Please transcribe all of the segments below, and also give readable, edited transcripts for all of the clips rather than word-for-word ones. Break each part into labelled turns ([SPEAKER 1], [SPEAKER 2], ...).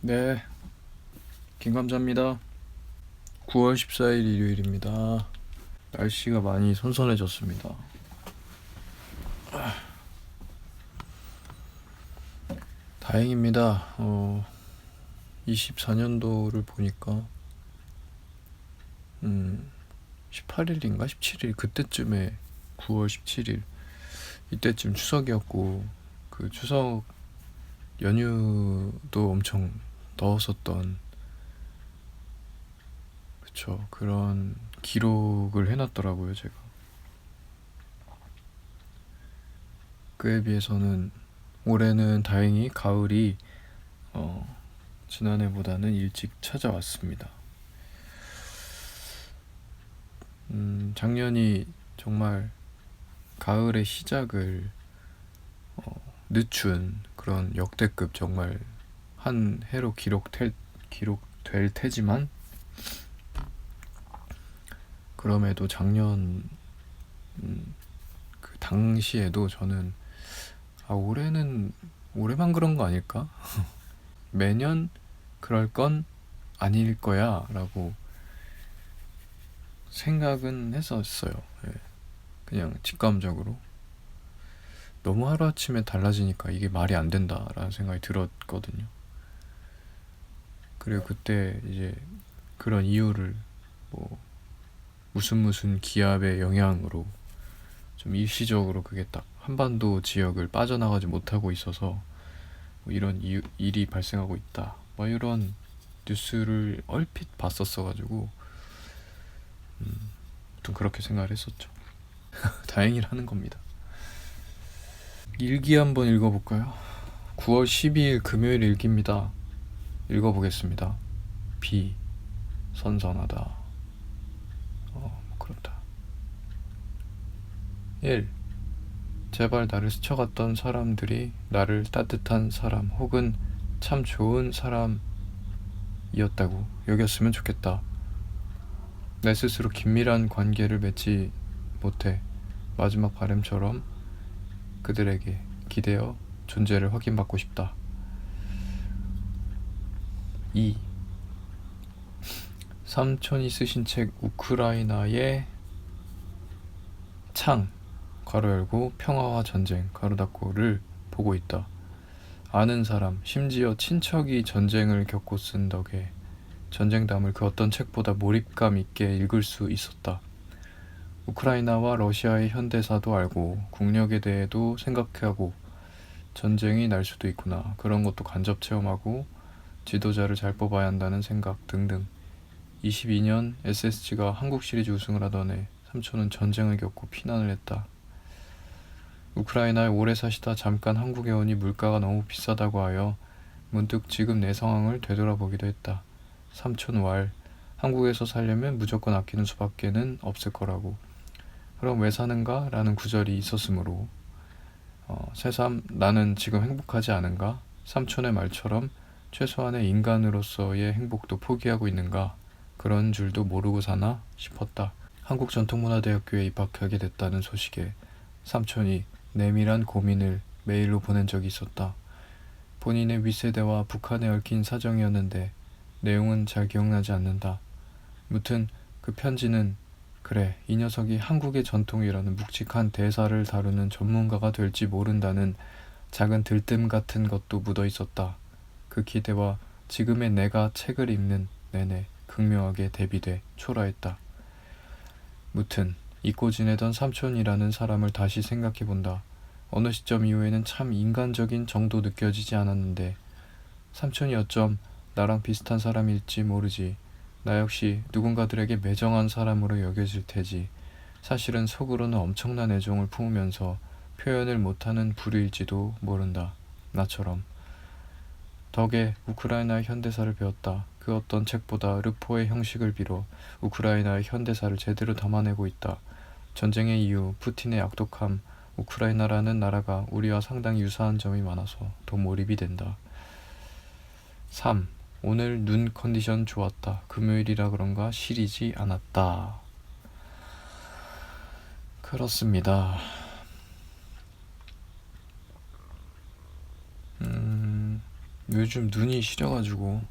[SPEAKER 1] 네, 김감자입니다. 9월 14일 일요일입니다. 날씨가 많이 선선해졌습니다. 다행입니다. 24년도를 보니까 18일인가 17일 그때쯤에 9월 17일 이때쯤 추석이었고 그 추석 연휴도 엄청 더웠었던 그쵸 그런 기록을 해놨더라고요 제가. 그에 비해서는 올해는 다행히 가을이 지난해보다는 일찍 찾아왔습니다. 작년이 정말 가을의 시작을 늦춘 그런 역대급 정말 한 해로 기록될 테지만 그럼에도 작년 그 당시에도 저는 올해만 그런 거 아닐까? 매년 그럴 건 아닐 거야 라고 생각은 했었어요. 예. 그냥 직감적으로 너무 하루아침에 달라지니까 이게 말이 안 된다라는 생각이 들었거든요. 그리고 그때 이제 그런 이유를 뭐 무슨 기압의 영향으로 좀 일시적으로 그게 딱 한반도 지역을 빠져나가지 못하고 있어서 뭐 이런 일이 발생하고 있다 뭐 이런 뉴스를 얼핏 봤었어가지고 좀 그렇게 생각을 했었죠. 다행이라는 겁니다. 일기 한번 읽어볼까요? 9월 12일 금요일 일기입니다. 읽어보겠습니다. 비 선선하다. 그렇다. 1. 제발 나를 스쳐갔던 사람들이 나를 따뜻한 사람 혹은 참 좋은 사람이었다고 여겼으면 좋겠다. 내 스스로 긴밀한 관계를 맺지 못해 마지막 바람처럼 그들에게 기대어 존재를 확인받고 싶다. 2. 삼촌이 쓰신 책 우크라이나의 창 괄호 열고 평화와 전쟁 괄호 닫고를 보고 있다. 아는 사람, 심지어 친척이 전쟁을 겪고 쓴 덕에 전쟁담을 그 어떤 책보다 몰입감 있게 읽을 수 있었다. 우크라이나와 러시아의 현대사도 알고 국력에 대해도 생각하고 전쟁이 날 수도 있구나 그런 것도 간접 체험하고 지도자를 잘 뽑아야 한다는 생각 등등. 22년 SSG가 한국 시리즈 우승을 하던 해 삼촌은 전쟁을 겪고 피난을 했다. 우크라이나에 오래 사시다 잠깐 한국에 오니 물가가 너무 비싸다고 하여 문득 지금 내 상황을 되돌아보기도 했다. 삼촌 왈 한국에서 살려면 무조건 아끼는 수밖에는 없을 거라고. 그럼 왜 사는가? 라는 구절이 있었으므로 새삼 나는 지금 행복하지 않은가? 삼촌의 말처럼 최소한의 인간으로서의 행복도 포기하고 있는가? 그런 줄도 모르고 사나 싶었다. 한국전통문화대학교에 입학하게 됐다는 소식에 삼촌이 내밀한 고민을 메일로 보낸 적이 있었다. 본인의 윗세대와 북한에 얽힌 사정이었는데 내용은 잘 기억나지 않는다. 무튼 그 편지는 그래 이 녀석이 한국의 전통이라는 묵직한 대사를 다루는 전문가가 될지 모른다는 작은 들뜸 같은 것도 묻어 있었다. 그 기대와 지금의 내가 책을 읽는 내내 극명하게 대비돼 초라했다. 무튼 잊고 지내던 삼촌이라는 사람을 다시 생각해본다. 어느 시점 이후에는 참 인간적인 정도 느껴지지 않았는데 삼촌이 어쩜 나랑 비슷한 사람일지 모르지. 나 역시 누군가들에게 매정한 사람으로 여겨질 테지. 사실은 속으로는 엄청난 애정을 품으면서 표현을 못하는 부류일지도 모른다. 나처럼. 덕에 우크라이나의 현대사를 배웠다. 그 어떤 책보다 르포의 형식을 빌어 우크라이나의 현대사를 제대로 담아내고 있다. 전쟁의 이유, 푸틴의 악독함, 우크라이나라는 나라가 우리와 상당히 유사한 점이 많아서 더 몰입이 된다. 3. 오늘 눈 컨디션 좋았다. 금요일이라 그런가 시리지 않았다. 그렇습니다. 요즘 눈이 시려가지고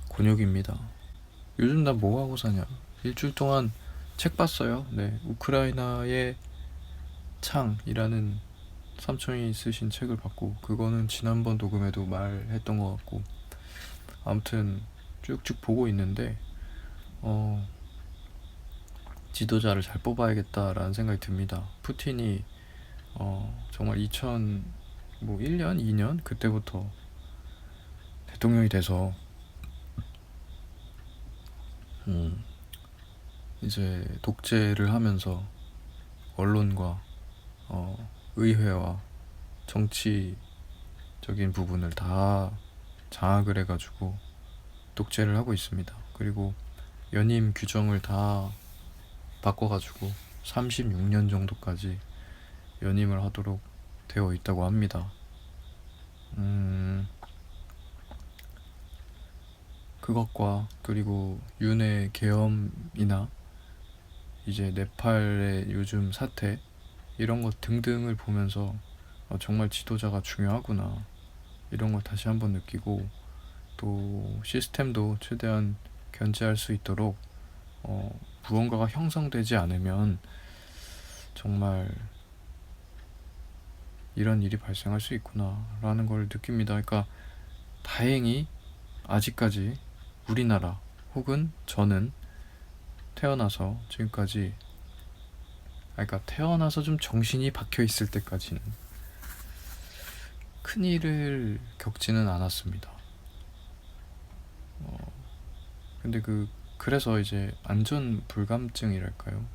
[SPEAKER 1] 곤욕입니다. 요즘 나 뭐 하고 사냐? 일주일 동안 책 봤어요. 네, 우크라이나의 창이라는 삼촌이 쓰신 책을 봤고, 그거는 지난번 녹음에도 말했던 것 같고, 아무튼 쭉쭉 보고 있는데 지도자를 잘 뽑아야겠다라는 생각이 듭니다. 푸틴이 정말 2001년, 2년 그때부터 대통령이 돼서 이제 독재를 하면서 언론과 의회와 정치적인 부분을 다 장악을 해가지고 독재를 하고 있습니다. 그리고 연임 규정을 다 바꿔가지고 36년 정도까지 연임을 하도록 되어 있다고 합니다. 그것과 그리고 윤회 계엄이나 이제 네팔의 요즘 사태 이런 것 등등을 보면서 정말 지도자가 중요하구나 이런 걸 다시 한번 느끼고, 또 시스템도 최대한 견제할 수 있도록 무언가가 형성되지 않으면 정말 이런 일이 발생할 수 있구나 라는 걸 느낍니다. 그러니까 다행히 아직까지 우리나라 혹은 저는 태어나서 지금까지, 그러니까 태어나서 좀 정신이 박혀 있을 때까지는 큰 일을 겪지는 않았습니다. 근데 그래서 이제 안전 불감증이랄까요?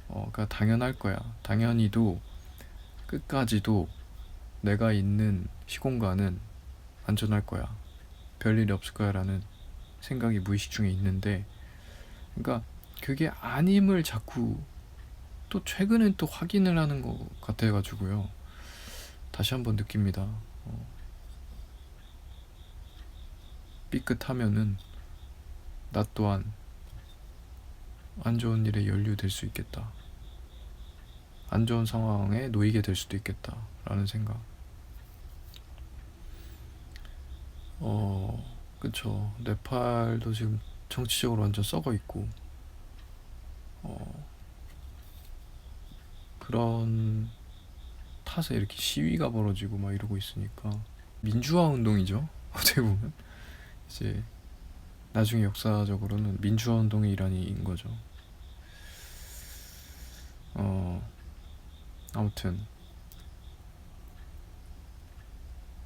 [SPEAKER 1] 그러니까 당연할 거야. 당연히도 끝까지도 내가 있는 시공간은 안전할 거야. 별일이 없을 거야 라는 생각이 무의식 중에 있는데, 그러니까 그게 아님을 자꾸 또 최근엔 또 확인을 하는 것 같아가지고요. 다시 한번 느낍니다. 삐끗하면은 나 또한 안 좋은 일에 연루될 수 있겠다. 안 좋은 상황에 놓이게 될 수도 있겠다 라는 생각. 그쵸. 네팔도 지금 정치적으로 완전 썩어 있고, 그런 탓에 이렇게 시위가 벌어지고 막 이러고 있으니까 민주화 운동이죠. 어떻게 보면 이제 나중에 역사적으로는 민주화 운동의 일환인 거죠. 아무튼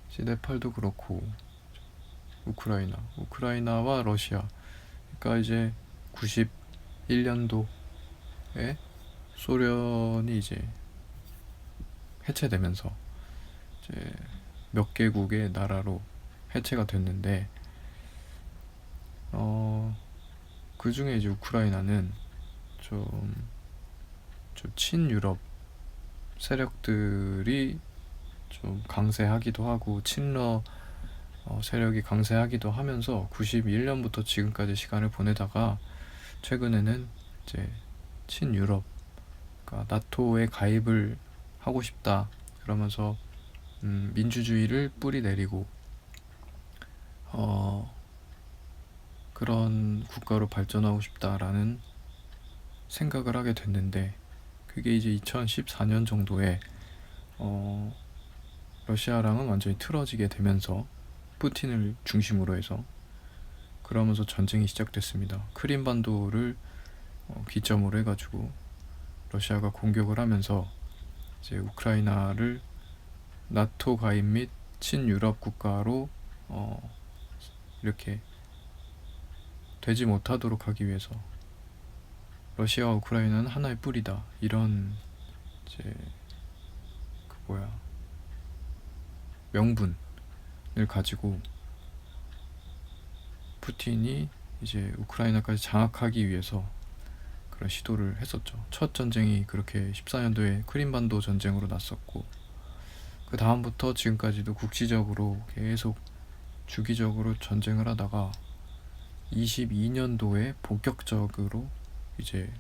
[SPEAKER 1] 이제 네팔도 그렇고 우크라이나와 러시아, 그러니까 이제 91년도에 소련이 이제 해체되면서 이제 몇 개국의 나라로 해체가 됐는데, 그 중에 이제 우크라이나는 좀 친유럽 세력들이 좀 강세하기도 하고 친러 세력이 강세하기도 하면서 91년부터 지금까지 시간을 보내다가 최근에는 이제 친유럽, 그러니까 나토에 가입을 하고 싶다 그러면서 민주주의를 뿌리 내리고 그런 국가로 발전하고 싶다라는 생각을 하게 됐는데, 그게 이제 2014년 정도에 러시아랑은 완전히 틀어지게 되면서 푸틴을 중심으로 해서 그러면서 전쟁이 시작됐습니다. 크림반도를 기점으로 해가지고 러시아가 공격을 하면서 이제 우크라이나를 나토 가입 및 친유럽 국가로 이렇게 되지 못하도록 하기 위해서 러시아와 우크라이나는 하나의 뿌리다 이런 이제 명분을 가지고 푸틴이 이제 우크라이나까지 장악하기 위해서 그런 시도를 했었죠. 첫 전쟁이 그렇게 14년도에 크림반도 전쟁으로 났었고, 그 다음부터 지금까지도 국지적으로 계속 주기적으로 전쟁을 하다가 22년도에 본격적으로 이제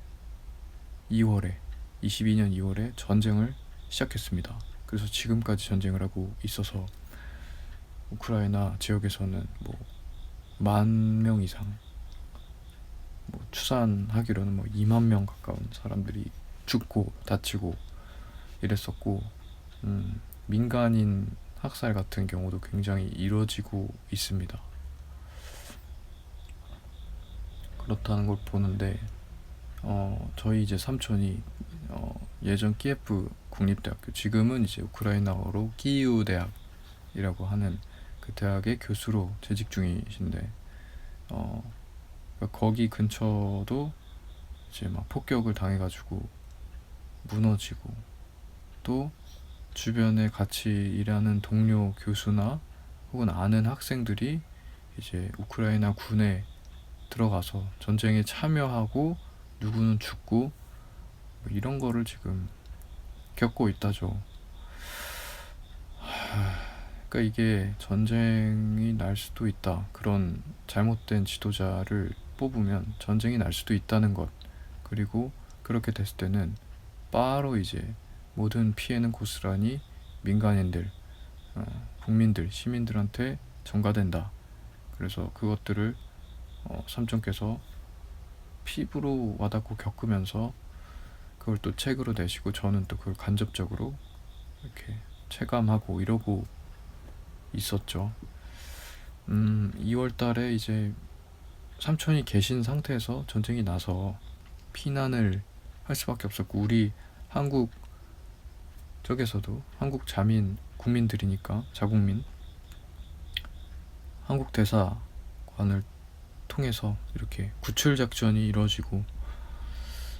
[SPEAKER 1] 2월에 22년 2월에 전쟁을 시작했습니다. 그래서 지금까지 전쟁을 하고 있어서 우크라이나 지역에서는 뭐 10,000명 이상, 뭐 추산하기로는 뭐 2만 명 가까운 사람들이 죽고 다치고 이랬었고, 민간인 학살 같은 경우도 굉장히 이루어지고 있습니다. 그렇다는 걸 보는데 저희 이제 삼촌이 예전 키예프 국립대학교, 지금은 이제 우크라이나어로 키이우 대학이라고 하는 그 대학의 교수로 재직 중이신데, 그러니까 거기 근처도 이제 막 폭격을 당해가지고 무너지고, 또 주변에 같이 일하는 동료 교수나 혹은 아는 학생들이 이제 우크라이나 군에 들어가서 전쟁에 참여하고 누구는 죽고 뭐 이런 거를 지금 겪고 있다죠. 그러니까 이게 전쟁이 날 수도 있다, 그런 잘못된 지도자를 뽑으면 전쟁이 날 수도 있다는 것, 그리고 그렇게 됐을 때는 바로 이제 모든 피해는 고스란히 민간인들, 국민들, 시민들한테 전가된다. 그래서 그것들을 삼촌께서 피부로 와닿고 겪으면서 그걸 또 책으로 내시고, 저는 또 그걸 간접적으로 이렇게 체감하고 이러고 있었죠. 2월 달에 이제 삼촌이 계신 상태에서 전쟁이 나서 피난을 할 수밖에 없었고, 우리 한국 쪽에서도 한국 자민 국민들이니까 자국민, 한국 대사관을 통해서 이렇게 구출 작전이 이루어지고,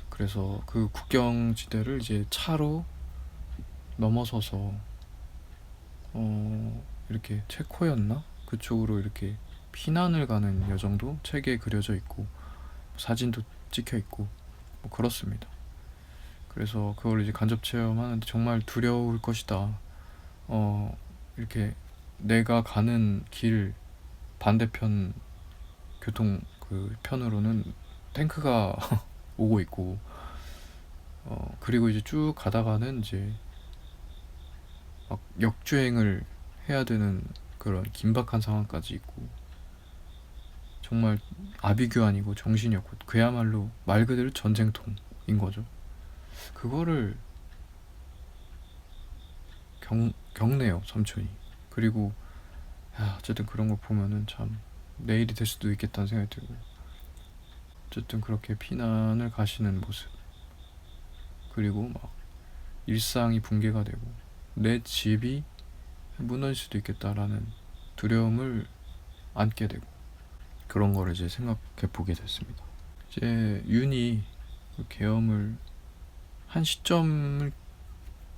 [SPEAKER 1] 그래서 그 국경지대를 이제 차로 넘어서서 이렇게 체코였나? 그쪽으로 이렇게 피난을 가는 여정도 책에 그려져 있고 사진도 찍혀 있고 뭐 그렇습니다. 그래서 그걸 이제 간접 체험하는데 정말 두려울 것이다. 이렇게 내가 가는 길 반대편 교통 그 편으로는 탱크가 오고 있고, 그리고 이제 쭉 가다가는 이제 막 역주행을 해야 되는 그런 긴박한 상황까지 있고, 정말 아비규환이고 정신이 없고 그야말로 말 그대로 전쟁통인 거죠. 그거를 겪네요, 삼촌이. 그리고 어쨌든 그런 거 보면은 참 내일이 될 수도 있겠다는 생각이 들고, 어쨌든 그렇게 피난을 가시는 모습, 그리고 막 일상이 붕괴가 되고 내 집이 무너질 수도 있겠다라는 두려움을 안게 되고, 그런 거를 이제 생각해 보게 됐습니다. 이제 윤이 그 계엄을 한 시점을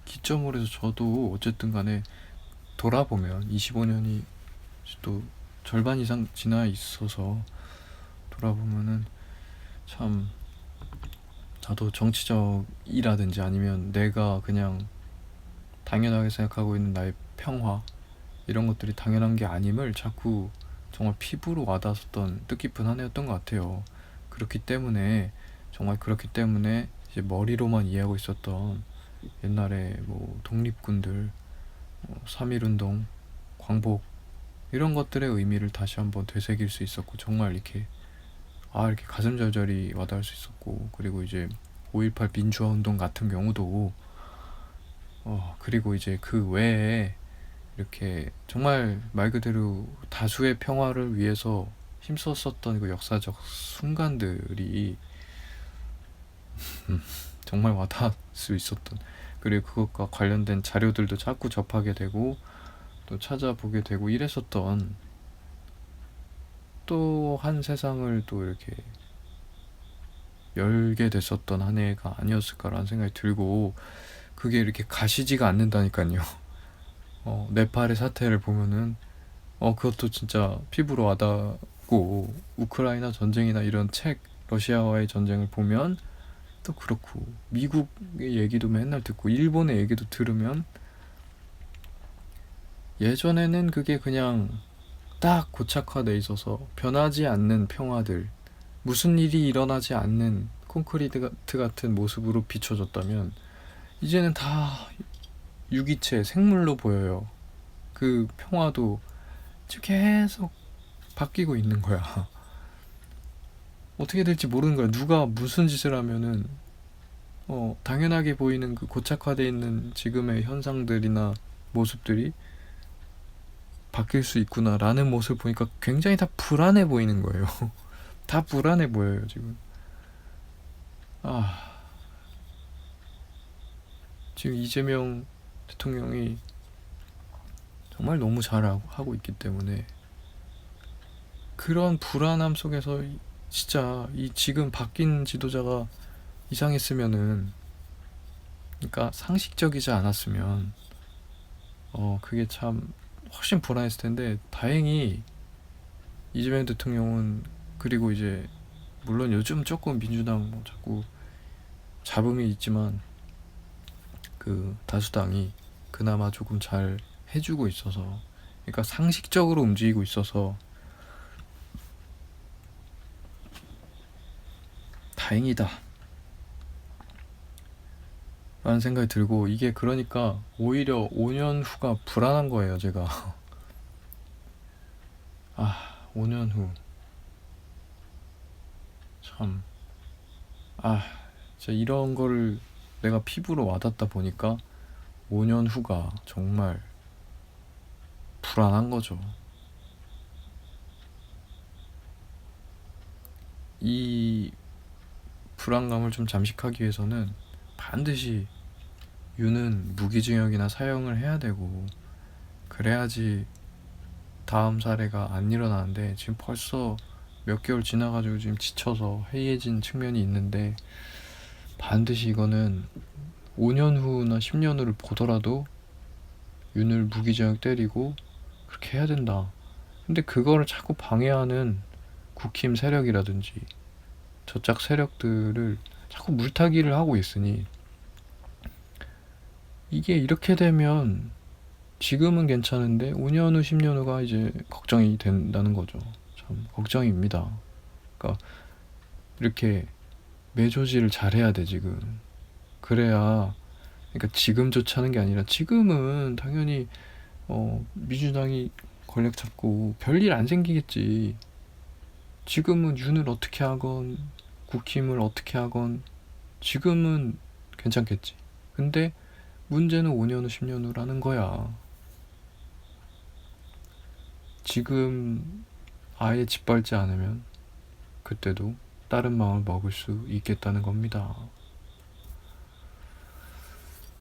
[SPEAKER 1] 기점으로 해서 저도 어쨌든 간에 돌아보면 25년이 또 절반 이상 지나 있어서 돌아보면은 참 저도 정치적이라든지 아니면 내가 그냥 당연하게 생각하고 있는 나의 평화, 이런 것들이 당연한 게 아님을 자꾸 정말 피부로 와닿았던 뜻깊은 한 해였던 것 같아요. 그렇기 때문에 이제 머리로만 이해하고 있었던 옛날에 뭐 독립군들, 3.1운동, 광복, 이런 것들의 의미를 다시 한번 되새길 수 있었고, 정말 이렇게 이렇게 가슴 절절히 와닿을 수 있었고, 그리고 이제 5.18 민주화 운동 같은 경우도 그리고 이제 그 외에 이렇게 정말 말 그대로 다수의 평화를 위해서 힘썼었던 그 역사적 순간들이 정말 와닿을 수 있었던, 그리고 그것과 관련된 자료들도 자꾸 접하게 되고 또 찾아보게 되고 이랬었던, 또 한 세상을 또 이렇게 열게 됐었던 한 해가 아니었을까라는 생각이 들고, 그게 이렇게 가시지가 않는다니까요. 네팔의 사태를 보면은 그것도 진짜 피부로 와닿고, 우크라이나 전쟁이나 이런 러시아와의 전쟁을 보면 또 그렇고, 미국의 얘기도 맨날 듣고 일본의 얘기도 들으면, 예전에는 그게 그냥 딱 고착화돼 있어서 변하지 않는 평화들, 무슨 일이 일어나지 않는 콘크리트 같은 모습으로 비춰졌다면 이제는 다 유기체, 생물로 보여요. 그 평화도 지금 계속 바뀌고 있는 거야. 어떻게 될지 모르는 거야. 누가 무슨 짓을 하면은 당연하게 보이는 그 고착화되어 있는 지금의 현상들이나 모습들이 바뀔 수 있구나라는 모습을 보니까 굉장히 다 불안해 보이는 거예요. 다 불안해 보여요, 지금. 지금 이재명 대통령이 정말 너무 잘하고 있기 때문에 그런 불안함 속에서 진짜 이 지금 바뀐 지도자가 이상했으면은, 그러니까 상식적이지 않았으면 그게 참 훨씬 불안했을 텐데, 다행히 이재명 대통령은, 그리고 이제 물론 요즘 조금 민주당 뭐 자꾸 잡음이 있지만 그 다수당이 그나마 조금 잘 해주고 있어서, 그러니까 상식적으로 움직이고 있어서 다행이다 라는 생각이 들고, 이게 그러니까 오히려 5년 후가 불안한 거예요, 제가. 5년 후 참, 진짜 이런 거를 내가 피부로 와닿다 보니까 5년 후가 정말 불안한 거죠. 이 불안감을 좀 잠식하기 위해서는 반드시 유는 무기징역이나 사형을 해야 되고, 그래야지 다음 사례가 안 일어나는데, 지금 벌써 몇 개월 지나가지고 지금 지쳐서 해이해진 측면이 있는데, 반드시 이거는 5년 후나 10년 후를 보더라도 윤을 무기징역 때리고 그렇게 해야 된다. 근데 그거를 자꾸 방해하는 국힘 세력이라든지 저짝 세력들을 자꾸 물타기를 하고 있으니, 이게 이렇게 되면 지금은 괜찮은데 5년 후 10년 후가 이제 걱정이 된다는 거죠. 참 걱정입니다. 그러니까 이렇게 매조지를 잘해야 돼 지금. 그래야, 그러니까 지금조차 하는 게 아니라, 지금은 당연히 민주당이 권력 잡고 별일 안 생기겠지. 지금은 윤을 어떻게 하건 국힘을 어떻게 하건 지금은 괜찮겠지. 근데 문제는 5년 후 10년 후라는 거야. 지금 아예 짓밟지 않으면 그때도 다른 마음을 먹을 수 있겠다는 겁니다.